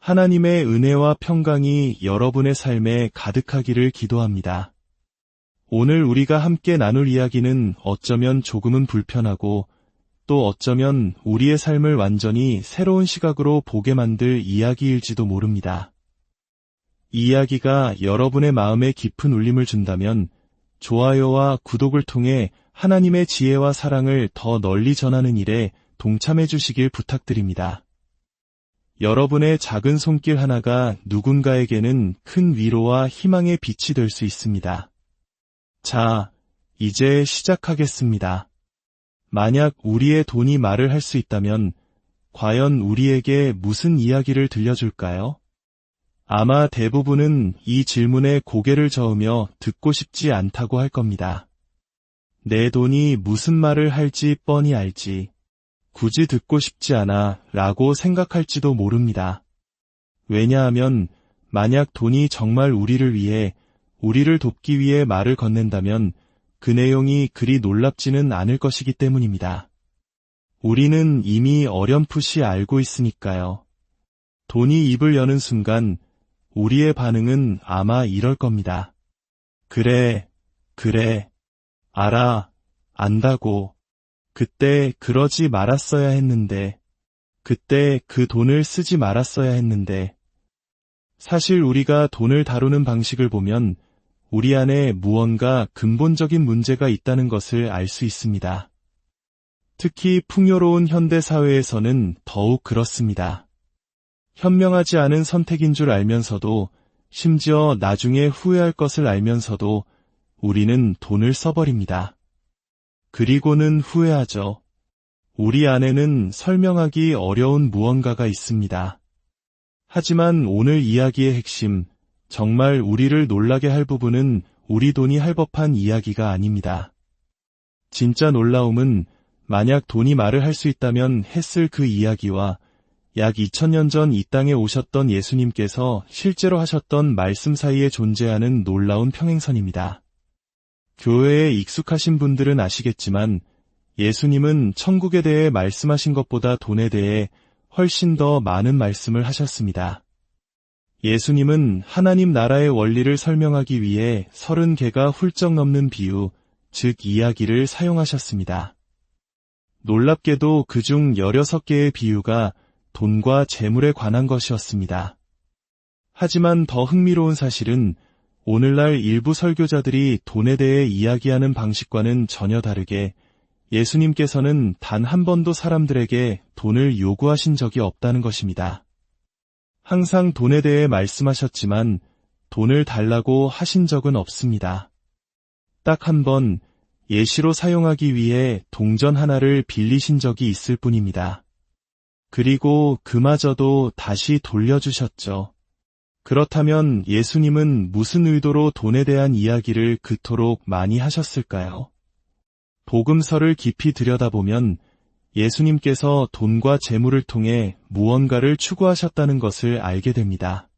하나님의 은혜와 평강이 여러분의 삶에 가득하기를 기도합니다. 오늘 우리가 함께 나눌 이야기는 어쩌면 조금은 불편하고 또 어쩌면 우리의 삶을 완전히 새로운 시각으로 보게 만들 이야기일지도 모릅니다. 이 이야기가 여러분의 마음에 깊은 울림을 준다면 좋아요와 구독을 통해 하나님의 지혜와 사랑을 더 널리 전하는 일에 동참해 주시길 부탁드립니다. 여러분의 작은 손길 하나가 누군가에게는 큰 위로와 희망의 빛이 될 수 있습니다. 자, 이제 시작하겠습니다. 만약 우리의 돈이 말을 할 수 있다면 과연 우리에게 무슨 이야기를 들려줄까요? 아마 대부분은 이 질문에 고개를 저으며 듣고 싶지 않다고 할 겁니다. 내 돈이 무슨 말을 할지 뻔히 알지. 굳이 듣고 싶지 않아 라고 생각할지도 모릅니다. 왜냐하면 만약 돈이 정말 우리를 위해, 우리를 돕기 위해 말을 건넨다면 그 내용이 그리 놀랍지는 않을 것이기 때문입니다. 우리는 이미 어렴풋이 알고 있으니까요. 돈이 입을 여는 순간 우리의 반응은 아마 이럴 겁니다. 그래, 알아, 안다고. 그때 그러지 말았어야 했는데, 그때 그 돈을 쓰지 말았어야 했는데. 사실 우리가 돈을 다루는 방식을 보면 우리 안에 무언가 근본적인 문제가 있다는 것을 알 수 있습니다. 특히 풍요로운 현대 사회에서는 더욱 그렇습니다. 현명하지 않은 선택인 줄 알면서도, 심지어 나중에 후회할 것을 알면서도 우리는 돈을 써버립니다. 그리고는 후회하죠. 우리 안에는 설명하기 어려운 무언가가 있습니다. 하지만 오늘 이야기의 핵심, 정말 우리를 놀라게 할 부분은 우리 돈이 할 법한 이야기가 아닙니다. 진짜 놀라움은 만약 돈이 말을 할 수 있다면 했을 그 이야기와 약 2000년 전 이 땅에 오셨던 예수님께서 실제로 하셨던 말씀 사이에 존재하는 놀라운 평행선입니다. 교회에 익숙하신 분들은 아시겠지만 예수님은 천국에 대해 말씀하신 것보다 돈에 대해 훨씬 더 많은 말씀을 하셨습니다. 예수님은 하나님 나라의 원리를 설명하기 위해 30개가 훌쩍 넘는 비유, 즉 이야기를 사용하셨습니다. 놀랍게도 그중 16개의 비유가 돈과 재물에 관한 것이었습니다. 하지만 더 흥미로운 사실은 오늘날 일부 설교자들이 돈에 대해 이야기하는 방식과는 전혀 다르게 예수님께서는 단 한 번도 사람들에게 돈을 요구하신 적이 없다는 것입니다. 항상 돈에 대해 말씀하셨지만 돈을 달라고 하신 적은 없습니다. 딱 한 번 예시로 사용하기 위해 동전 하나를 빌리신 적이 있을 뿐입니다. 그리고 그마저도 다시 돌려주셨죠. 그렇다면 예수님은 무슨 의도로 돈에 대한 이야기를 그토록 많이 하셨을까요? 복음서를 깊이 들여다보면 예수님께서 돈과 재물을 통해 무언가를 추구하셨다는 것을 알게 됩니다.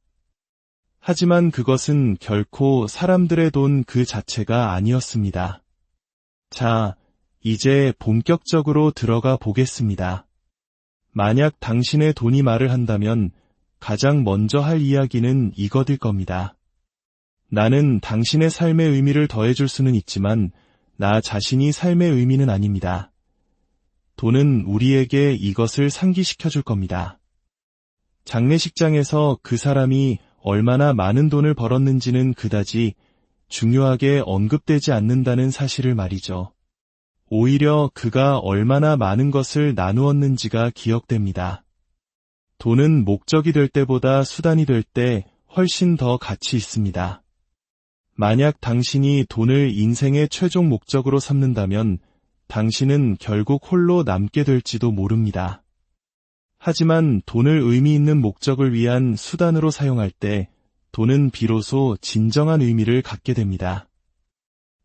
하지만 그것은 결코 사람들의 돈 그 자체가 아니었습니다. 자, 이제 본격적으로 들어가 보겠습니다. 만약 당신의 돈이 말을 한다면 가장 먼저 할 이야기는 이것일 겁니다. 나는 당신의 삶의 의미를 더해줄 수는 있지만 나 자신이 삶의 의미는 아닙니다. 돈은 우리에게 이것을 상기시켜 줄 겁니다. 장례식장에서 그 사람이 얼마나 많은 돈을 벌었는지는 그다지 중요하게 언급되지 않는다는 사실을 말이죠. 오히려 그가 얼마나 많은 것을 나누었는지가 기억됩니다. 돈은 목적이 될 때보다 수단이 될 때 훨씬 더 가치 있습니다. 만약 당신이 돈을 인생의 최종 목적으로 삼는다면 당신은 결국 홀로 남게 될지도 모릅니다. 하지만 돈을 의미 있는 목적을 위한 수단으로 사용할 때 돈은 비로소 진정한 의미를 갖게 됩니다.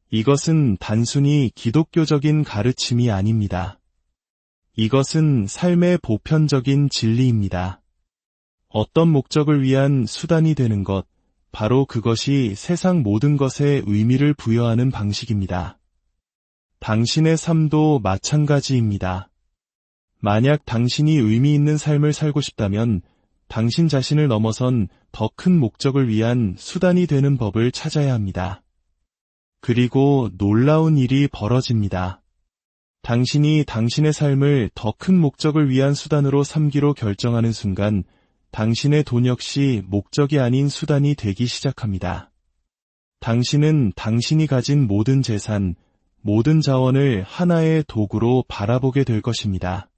이것은 단순히 기독교적인 가르침이 아닙니다. 이것은 삶의 보편적인 진리입니다. 어떤 목적을 위한 수단이 되는 것, 바로 그것이 세상 모든 것에 의미를 부여하는 방식입니다. 당신의 삶도 마찬가지입니다. 만약 당신이 의미 있는 삶을 살고 싶다면 당신 자신을 넘어선 더 큰 목적을 위한 수단이 되는 법을 찾아야 합니다. 그리고 놀라운 일이 벌어집니다. 당신이 당신의 삶을 더 큰 목적을 위한 수단으로 삼기로 결정하는 순간 당신의 돈 역시 목적이 아닌 수단이 되기 시작합니다. 당신은 당신이 가진 모든 재산, 모든 자원을 하나의 도구로 바라보게 될 것입니다.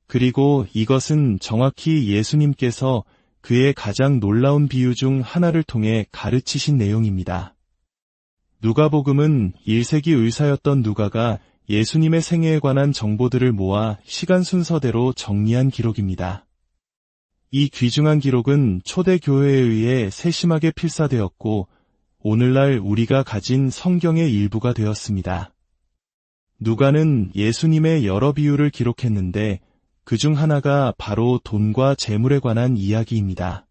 그리고 이것은 정확히 예수님께서 그의 가장 놀라운 비유 중 하나를 통해 가르치신 내용입니다. 누가복음은 1세기 의사였던 누가가 예수님의 생애에 관한 정보들을 모아 시간 순서대로 정리한 기록입니다. 이 귀중한 기록은 초대 교회에 의해 세심하게 필사되었고 오늘날 우리가 가진 성경의 일부가 되었습니다. 누가는 예수님의 여러 비유를 기록했는데 그중 하나가 바로 돈과 재물에 관한 이야기입니다.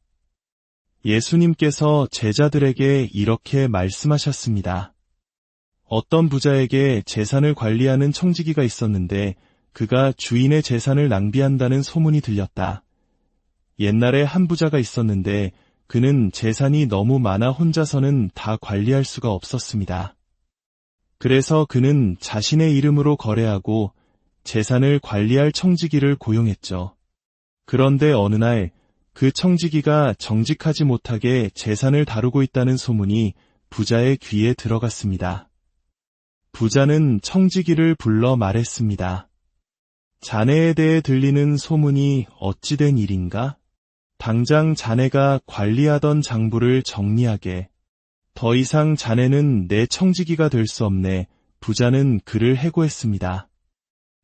예수님께서 제자들에게 이렇게 말씀하셨습니다. 어떤 부자에게 재산을 관리하는 청지기가 있었는데 그가 주인의 재산을 낭비한다는 소문이 들렸다. 옛날에 한 부자가 있었는데 그는 재산이 너무 많아 혼자서는 다 관리할 수가 없었습니다. 그래서 그는 자신의 이름으로 거래하고 재산을 관리할 청지기를 고용했죠. 그런데 어느 날 그 청지기가 정직하지 못하게 재산을 다루고 있다는 소문이 부자의 귀에 들어갔습니다. 부자는 청지기를 불러 말했습니다. 자네에 대해 들리는 소문이 어찌 된 일인가? 당장 자네가 관리하던 장부를 정리하게. 더 이상 자네는 내 청지기가 될 수 없네. 부자는 그를 해고했습니다.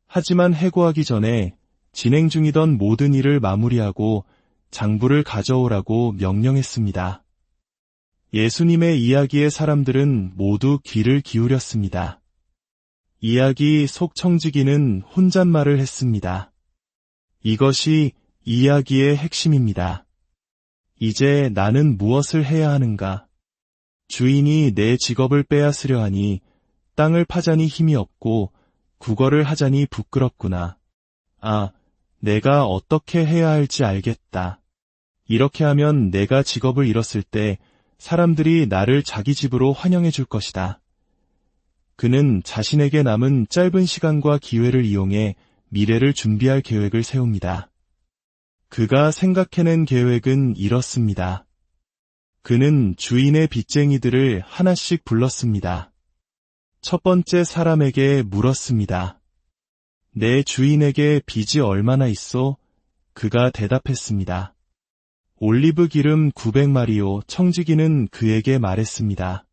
하지만 해고하기 전에 진행 중이던 모든 일을 마무리하고 장부를 가져오라고 명령했습니다. 예수님의 이야기에 사람들은 모두 귀를 기울였습니다. 이야기 속 청지기는 혼잣말을 했습니다. 이것이 이야기의 핵심입니다. 이제 나는 무엇을 해야 하는가? 주인이 내 직업을 빼앗으려 하니 땅을 파자니 힘이 없고 국어를 하자니 부끄럽구나. 아, 내가 어떻게 해야 할지 알겠다. 이렇게 하면 내가 직업을 잃었을 때 사람들이 나를 자기 집으로 환영해 줄 것이다. 그는 자신에게 남은 짧은 시간과 기회를 이용해 미래를 준비할 계획을 세웁니다. 그가 생각해낸 계획은 이렇습니다. 그는 주인의 빚쟁이들을 하나씩 불렀습니다. 첫 번째 사람에게 물었습니다. 내 주인에게 빚이 얼마나 있소? 그가 대답했습니다. 올리브 기름 900마리요. 청지기는 그에게 말했습니다.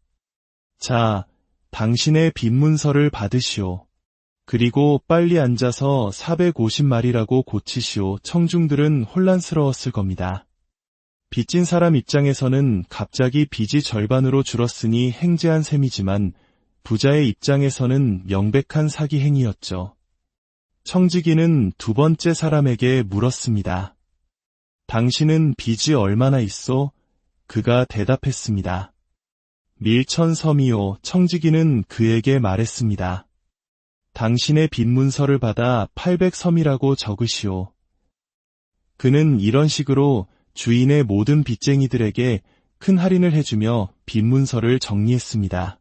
자, 당신의 빚문서를 받으시오. 그리고 빨리 앉아서 450마리라고 고치시오. 청중들은 혼란스러웠을 겁니다. 빚진 사람 입장에서는 갑자기 빚이 절반으로 줄었으니 행제한 셈이지만 부자의 입장에서는 명백한 사기 행위였죠. 청지기는 두 번째 사람에게 물었습니다. 당신은 빚이 얼마나 있소? 그가 대답했습니다. 밀천섬이요. 청지기는 그에게 말했습니다. 당신의 빚문서를 받아 800섬이라고 적으시오. 그는 이런 식으로 주인의 모든 빚쟁이들에게 큰 할인을 해주며 빚문서를 정리했습니다.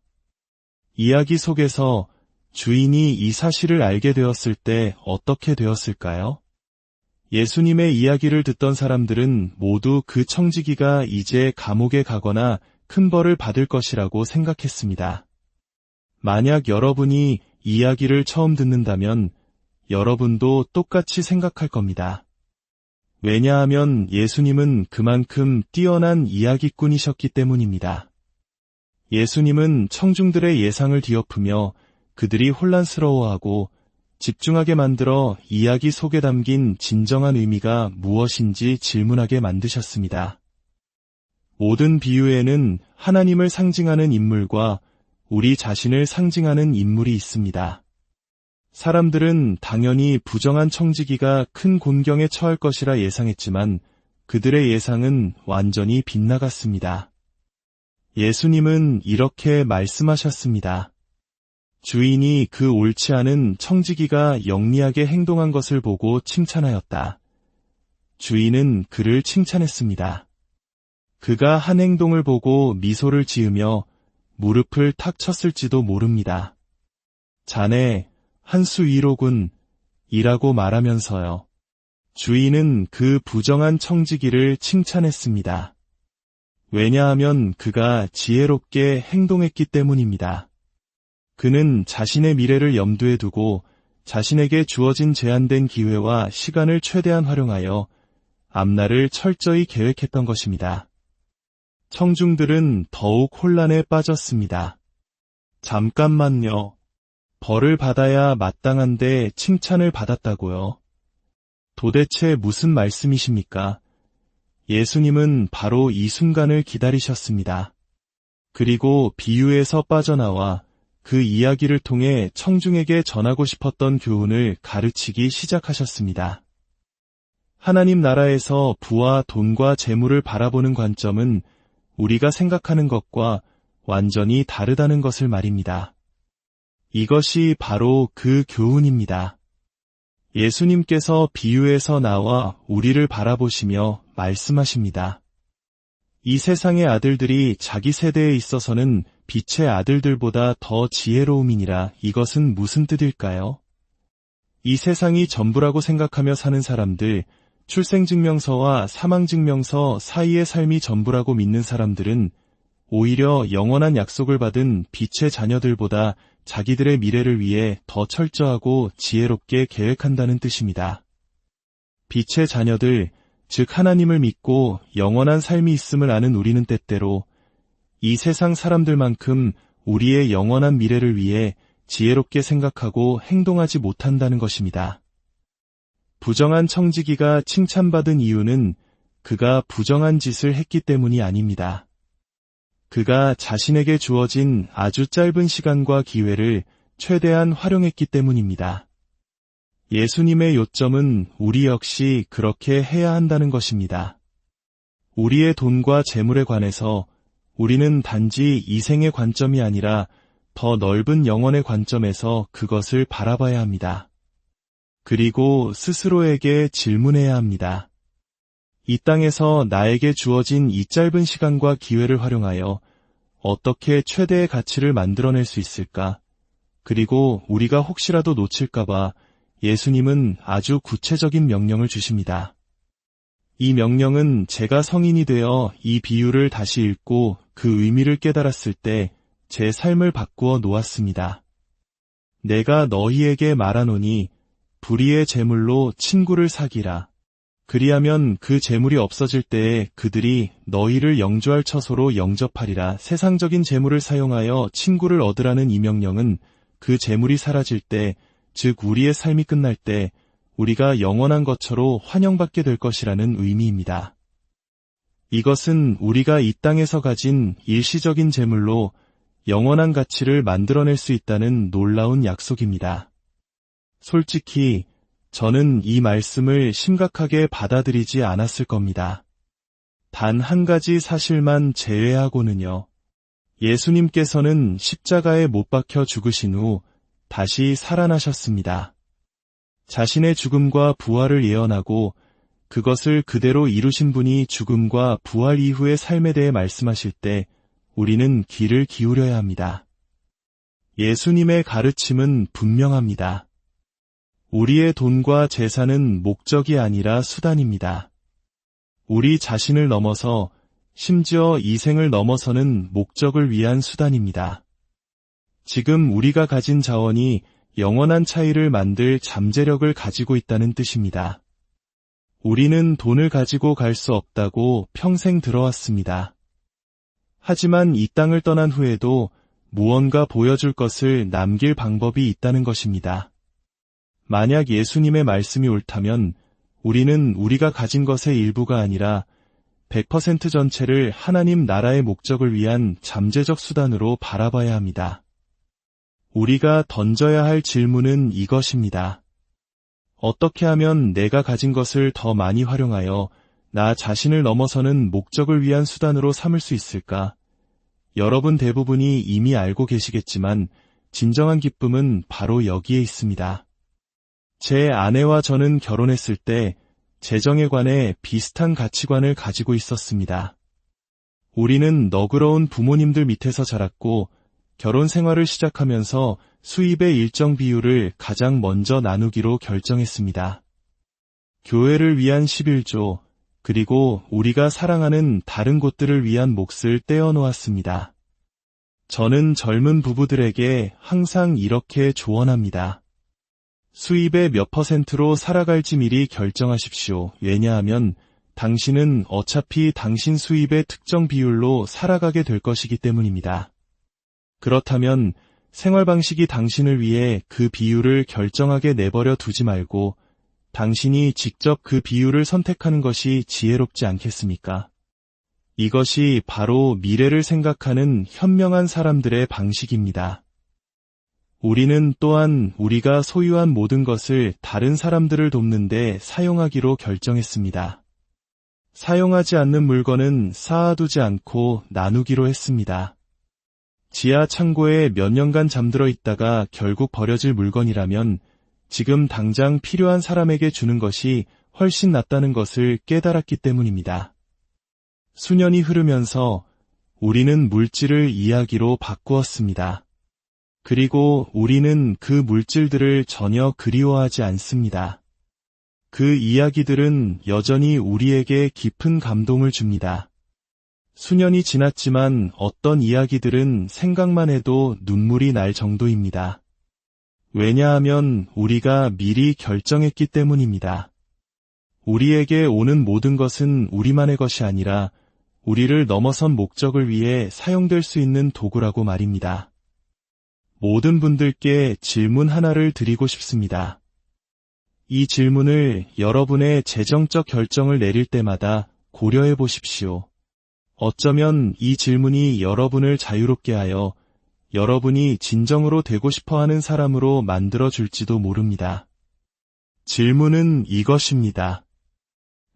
이야기 속에서 주인이 이 사실을 알게 되었을 때 어떻게 되었을까요? 예수님의 이야기를 듣던 사람들은 모두 그 청지기가 이제 감옥에 가거나 큰 벌을 받을 것이라고 생각했습니다. 만약 여러분이 이야기를 처음 듣는다면 여러분도 똑같이 생각할 겁니다. 왜냐하면 예수님은 그만큼 뛰어난 이야기꾼이셨기 때문입니다. 예수님은 청중들의 예상을 뒤엎으며 그들이 혼란스러워하고 집중하게 만들어 이야기 속에 담긴 진정한 의미가 무엇인지 질문하게 만드셨습니다. 모든 비유에는 하나님을 상징하는 인물과 우리 자신을 상징하는 인물이 있습니다. 사람들은 당연히 부정한 청지기가 큰 곤경에 처할 것이라 예상했지만 그들의 예상은 완전히 빗나갔습니다. 예수님은 이렇게 말씀하셨습니다. 주인이 그 옳지 않은 청지기가 영리하게 행동한 것을 보고 칭찬하였다. 주인은 그를 칭찬했습니다. 그가 한 행동을 보고 미소를 지으며 무릎을 탁 쳤을지도 모릅니다. 자네, 한 수 위로군, 이라고 말하면서요. 주인은 그 부정한 청지기를 칭찬했습니다. 왜냐하면 그가 지혜롭게 행동했기 때문입니다. 그는 자신의 미래를 염두에 두고 자신에게 주어진 제한된 기회와 시간을 최대한 활용하여 앞날을 철저히 계획했던 것입니다. 청중들은 더욱 혼란에 빠졌습니다. 잠깐만요. 벌을 받아야 마땅한데 칭찬을 받았다고요? 도대체 무슨 말씀이십니까? 예수님은 바로 이 순간을 기다리셨습니다. 그리고 비유에서 빠져나와 그 이야기를 통해 청중에게 전하고 싶었던 교훈을 가르치기 시작하셨습니다. 하나님 나라에서 부와 돈과 재물을 바라보는 관점은 우리가 생각하는 것과 완전히 다르다는 것을 말입니다. 이것이 바로 그 교훈입니다. 예수님께서 비유에서 나와 우리를 바라보시며 말씀하십니다. 이 세상의 아들들이 자기 세대에 있어서는 빛의 아들들보다 더 지혜로움이니라. 이것은 무슨 뜻일까요? 이 세상이 전부라고 생각하며 사는 사람들, 출생증명서와 사망증명서 사이의 삶이 전부라고 믿는 사람들은 오히려 영원한 약속을 받은 빛의 자녀들보다 자기들의 미래를 위해 더 철저하고 지혜롭게 계획한다는 뜻입니다. 빛의 자녀들, 즉 하나님을 믿고 영원한 삶이 있음을 아는 우리는 때때로 이 세상 사람들만큼 우리의 영원한 미래를 위해 지혜롭게 생각하고 행동하지 못한다는 것입니다. 부정한 청지기가 칭찬받은 이유는 그가 부정한 짓을 했기 때문이 아닙니다. 그가 자신에게 주어진 아주 짧은 시간과 기회를 최대한 활용했기 때문입니다. 예수님의 요점은 우리 역시 그렇게 해야 한다는 것입니다. 우리의 돈과 재물에 관해서 우리는 단지 이 생의 관점이 아니라 더 넓은 영혼의 관점에서 그것을 바라봐야 합니다. 그리고 스스로에게 질문해야 합니다. 이 땅에서 나에게 주어진 이 짧은 시간과 기회를 활용하여 어떻게 최대의 가치를 만들어낼 수 있을까? 그리고 우리가 혹시라도 놓칠까봐 예수님은 아주 구체적인 명령을 주십니다. 이 명령은 제가 성인이 되어 이 비유를 다시 읽고 그 의미를 깨달았을 때 제 삶을 바꾸어 놓았습니다. 내가 너희에게 말하노니 불의의 재물로 친구를 사귀라. 그리하면 그 재물이 없어질 때에 그들이 너희를 영주할 처소로 영접하리라. 세상적인 재물을 사용하여 친구를 얻으라는 이 명령은 그 재물이 사라질 때, 즉 우리의 삶이 끝날 때 우리가 영원한 것처로 환영받게 될 것이라는 의미입니다. 이것은 우리가 이 땅에서 가진 일시적인 재물로 영원한 가치를 만들어낼 수 있다는 놀라운 약속입니다. 솔직히 저는 이 말씀을 심각하게 받아들이지 않았을 겁니다. 단 한 가지 사실만 제외하고는요. 예수님께서는 십자가에 못 박혀 죽으신 후 다시 살아나셨습니다. 자신의 죽음과 부활을 예언하고 그것을 그대로 이루신 분이 죽음과 부활 이후의 삶에 대해 말씀하실 때 우리는 귀를 기울여야 합니다. 예수님의 가르침은 분명합니다. 우리의 돈과 재산은 목적이 아니라 수단입니다. 우리 자신을 넘어서 심지어 이 생을 넘어서는 목적을 위한 수단입니다. 지금 우리가 가진 자원이 영원한 차이를 만들 잠재력을 가지고 있다는 뜻입니다. 우리는 돈을 가지고 갈 수 없다고 평생 들어왔습니다. 하지만 이 땅을 떠난 후에도 무언가 보여줄 것을 남길 방법이 있다는 것입니다. 만약 예수님의 말씀이 옳다면 우리는 우리가 가진 것의 일부가 아니라 100% 전체를 하나님 나라의 목적을 위한 잠재적 수단으로 바라봐야 합니다. 우리가 던져야 할 질문은 이것입니다. 어떻게 하면 내가 가진 것을 더 많이 활용하여 나 자신을 넘어서는 목적을 위한 수단으로 삼을 수 있을까? 여러분 대부분이 이미 알고 계시겠지만 진정한 기쁨은 바로 여기에 있습니다. 제 아내와 저는 결혼했을 때 재정에 관해 비슷한 가치관을 가지고 있었습니다. 우리는 너그러운 부모님들 밑에서 자랐고 결혼 생활을 시작하면서 수입의 일정 비율을 가장 먼저 나누기로 결정했습니다. 교회를 위한 11조, 그리고 우리가 사랑하는 다른 곳들을 위한 몫을 떼어 놓았습니다. 저는 젊은 부부들에게 항상 이렇게 조언합니다. 수입의 몇 %로 살아갈지 미리 결정하십시오. 왜냐하면 당신은 어차피 당신 수입의 특정 비율로 살아가게 될 것이기 때문입니다. 그렇다면 생활 방식이 당신을 위해 그 비율을 결정하게 내버려 두지 말고 당신이 직접 그 비율을 선택하는 것이 지혜롭지 않겠습니까? 이것이 바로 미래를 생각하는 현명한 사람들의 방식입니다. 우리는 또한 우리가 소유한 모든 것을 다른 사람들을 돕는데 사용하기로 결정했습니다. 사용하지 않는 물건은 쌓아두지 않고 나누기로 했습니다. 지하 창고에 몇 년간 잠들어 있다가 결국 버려질 물건이라면 지금 당장 필요한 사람에게 주는 것이 훨씬 낫다는 것을 깨달았기 때문입니다. 수년이 흐르면서 우리는 물질을 이야기로 바꾸었습니다. 그리고 우리는 그 물질들을 전혀 그리워하지 않습니다. 그 이야기들은 여전히 우리에게 깊은 감동을 줍니다. 수년이 지났지만 어떤 이야기들은 생각만 해도 눈물이 날 정도입니다. 왜냐하면 우리가 미리 결정했기 때문입니다. 우리에게 오는 모든 것은 우리만의 것이 아니라 우리를 넘어선 목적을 위해 사용될 수 있는 도구라고 말입니다. 모든 분들께 질문 하나를 드리고 싶습니다. 이 질문을 여러분의 재정적 결정을 내릴 때마다 고려해 보십시오. 어쩌면 이 질문이 여러분을 자유롭게 하여 여러분이 진정으로 되고 싶어 하는 사람으로 만들어 줄지도 모릅니다. 질문은 이것입니다.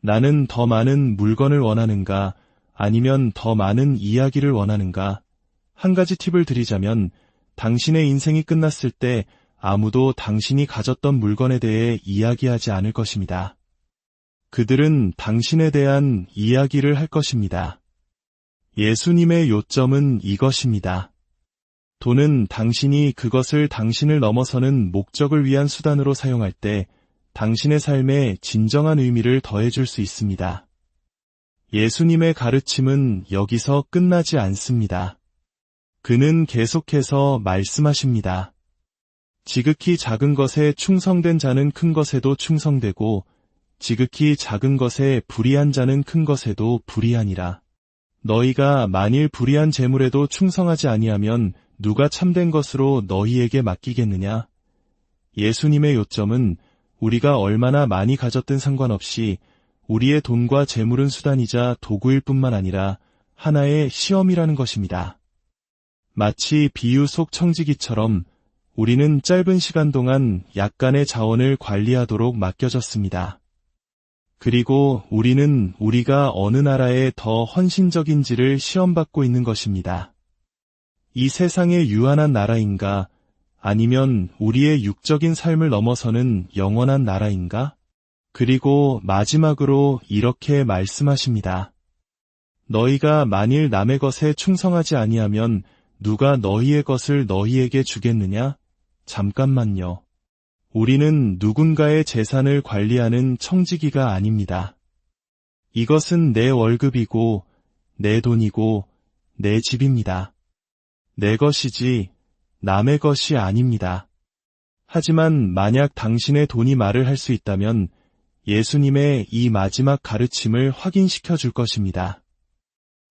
나는 더 많은 물건을 원하는가? 아니면 더 많은 이야기를 원하는가? 한 가지 팁을 드리자면 당신의 인생이 끝났을 때 아무도 당신이 가졌던 물건에 대해 이야기하지 않을 것입니다. 그들은 당신에 대한 이야기를 할 것입니다. 예수님의 요점은 이것입니다. 돈은 당신이 그것을 당신을 넘어서는 목적을 위한 수단으로 사용할 때 당신의 삶에 진정한 의미를 더해줄 수 있습니다. 예수님의 가르침은 여기서 끝나지 않습니다. 그는 계속해서 말씀하십니다. 지극히 작은 것에 충성된 자는 큰 것에도 충성되고 지극히 작은 것에 불의한 자는 큰 것에도 불의하니라. 너희가 만일 불의한 재물에도 충성하지 아니하면 누가 참된 것으로 너희에게 맡기겠느냐? 예수님의 요점은 우리가 얼마나 많이 가졌든 상관없이 우리의 돈과 재물은 수단이자 도구일 뿐만 아니라 하나의 시험이라는 것입니다. 마치 비유 속 청지기처럼 우리는 짧은 시간 동안 약간의 자원을 관리하도록 맡겨졌습니다. 그리고 우리는 우리가 어느 나라에 더 헌신적인지를 시험받고 있는 것입니다. 이 세상의 유한한 나라인가? 아니면 우리의 육적인 삶을 넘어서는 영원한 나라인가? 그리고 마지막으로 이렇게 말씀하십니다. 너희가 만일 남의 것에 충성하지 아니하면 누가 너희의 것을 너희에게 주겠느냐? 잠깐만요. 우리는 누군가의 재산을 관리하는 청지기가 아닙니다. 이것은 내 월급이고 내 돈이고 내 집입니다. 내 것이지 남의 것이 아닙니다. 하지만 만약 당신의 돈이 말을 할 수 있다면 예수님의 이 마지막 가르침을 확인시켜 줄 것입니다.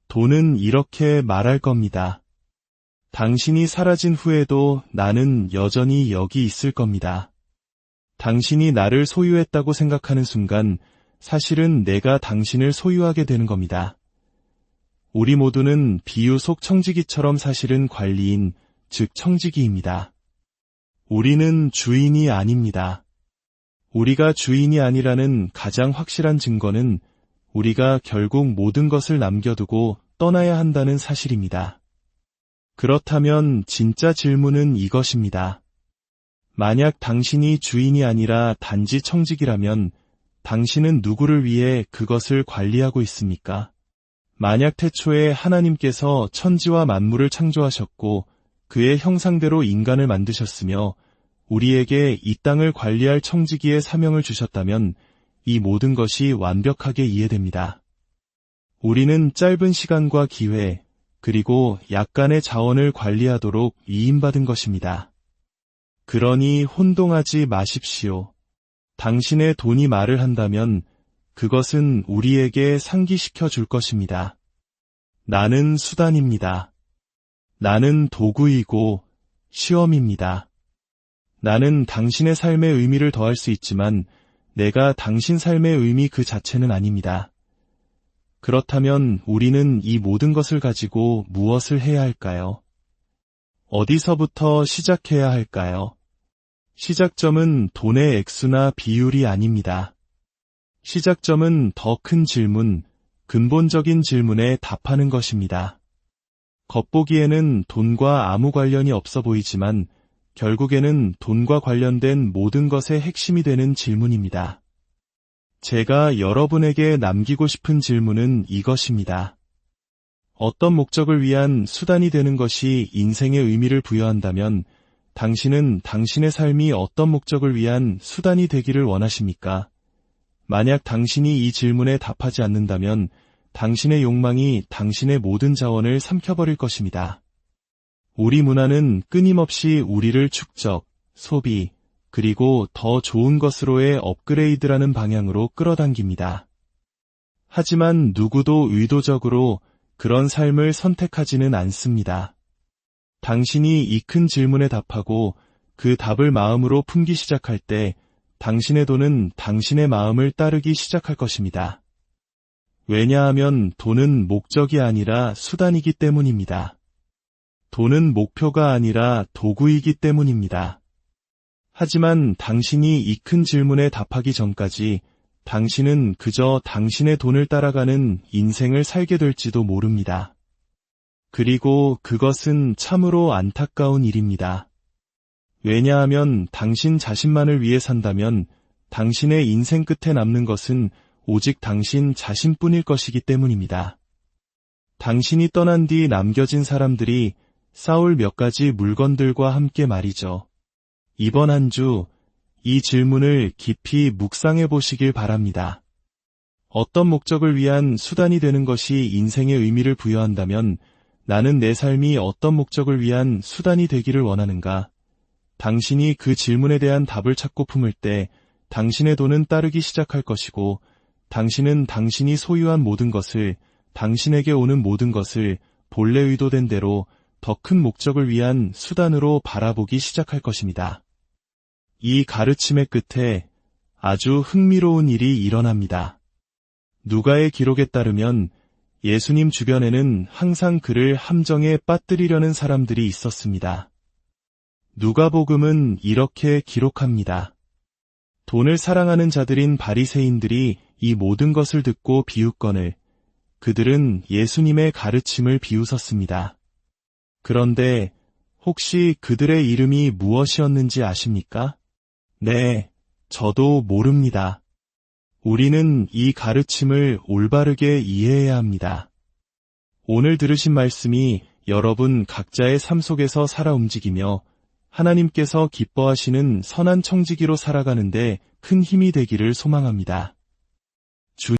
돈은 이렇게 말할 겁니다. 당신이 사라진 후에도 나는 여전히 여기 있을 겁니다. 당신이 나를 소유했다고 생각하는 순간 사실은 내가 당신을 소유하게 되는 겁니다. 우리 모두는 비유 속 청지기처럼 사실은 관리인, 즉 청지기입니다. 우리는 주인이 아닙니다. 우리가 주인이 아니라는 가장 확실한 증거는 우리가 결국 모든 것을 남겨두고 떠나야 한다는 사실입니다. 그렇다면 진짜 질문은 이것입니다. 만약 당신이 주인이 아니라 단지 청지기라면 당신은 누구를 위해 그것을 관리하고 있습니까? 만약 태초에 하나님께서 천지와 만물을 창조하셨고 그의 형상대로 인간을 만드셨으며 우리에게 이 땅을 관리할 청지기의 사명을 주셨다면 이 모든 것이 완벽하게 이해됩니다. 우리는 짧은 시간과 기회, 그리고 약간의 자원을 관리하도록 위임받은 것입니다. 그러니 혼동하지 마십시오. 당신의 돈이 말을 한다면 그것은 우리에게 상기시켜 줄 것입니다. 나는 수단입니다. 나는 도구이고 시험입니다. 나는 당신의 삶의 의미를 더할 수 있지만 내가 당신 삶의 의미 그 자체는 아닙니다. 그렇다면 우리는 이 모든 것을 가지고 무엇을 해야 할까요? 어디서부터 시작해야 할까요? 시작점은 돈의 액수나 비율이 아닙니다. 시작점은 더 큰 질문, 근본적인 질문에 답하는 것입니다. 겉보기에는 돈과 아무 관련이 없어 보이지만 결국에는 돈과 관련된 모든 것의 핵심이 되는 질문입니다. 제가 여러분에게 남기고 싶은 질문은 이것입니다. 어떤 목적을 위한 수단이 되는 것이 인생의 의미를 부여한다면 당신은 당신의 삶이 어떤 목적을 위한 수단이 되기를 원하십니까? 만약 당신이 이 질문에 답하지 않는다면 당신의 욕망이 당신의 모든 자원을 삼켜버릴 것입니다. 우리 문화는 끊임없이 우리를 축적, 소비, 그리고 더 좋은 것으로의 업그레이드라는 방향으로 끌어당깁니다. 하지만 누구도 의도적으로 그런 삶을 선택하지는 않습니다. 당신이 이 큰 질문에 답하고 그 답을 마음으로 품기 시작할 때 당신의 돈은 당신의 마음을 따르기 시작할 것입니다. 왜냐하면 돈은 목적이 아니라 수단이기 때문입니다. 돈은 목표가 아니라 도구이기 때문입니다. 하지만 당신이 이 큰 질문에 답하기 전까지 당신은 그저 당신의 돈을 따라가는 인생을 살게 될지도 모릅니다. 그리고 그것은 참으로 안타까운 일입니다. 왜냐하면 당신 자신만을 위해 산다면 당신의 인생 끝에 남는 것은 오직 당신 자신뿐일 것이기 때문입니다. 당신이 떠난 뒤 남겨진 사람들이 쌓을 몇 가지 물건들과 함께 말이죠. 이번 한 주 이 질문을 깊이 묵상해 보시길 바랍니다. 어떤 목적을 위한 수단이 되는 것이 인생의 의미를 부여한다면 나는 내 삶이 어떤 목적을 위한 수단이 되기를 원하는가? 당신이 그 질문에 대한 답을 찾고 품을 때 당신의 돈은 따르기 시작할 것이고 당신은 당신이 소유한 모든 것을, 당신에게 오는 모든 것을 본래 의도된 대로 더 큰 목적을 위한 수단으로 바라보기 시작할 것입니다. 이 가르침의 끝에 아주 흥미로운 일이 일어납니다. 누가의 기록에 따르면 예수님 주변에는 항상 그를 함정에 빠뜨리려는 사람들이 있었습니다. 누가복음은 이렇게 기록합니다. 돈을 사랑하는 자들인 바리새인들이 이 모든 것을 듣고 비웃거늘 그들은 예수님의 가르침을 비웃었습니다. 그런데 혹시 그들의 이름이 무엇이었는지 아십니까? 네, 저도 모릅니다. 우리는 이 가르침을 올바르게 이해해야 합니다. 오늘 들으신 말씀이 여러분 각자의 삶 속에서 살아 움직이며 하나님께서 기뻐하시는 선한 청지기로 살아가는데 큰 힘이 되기를 소망합니다.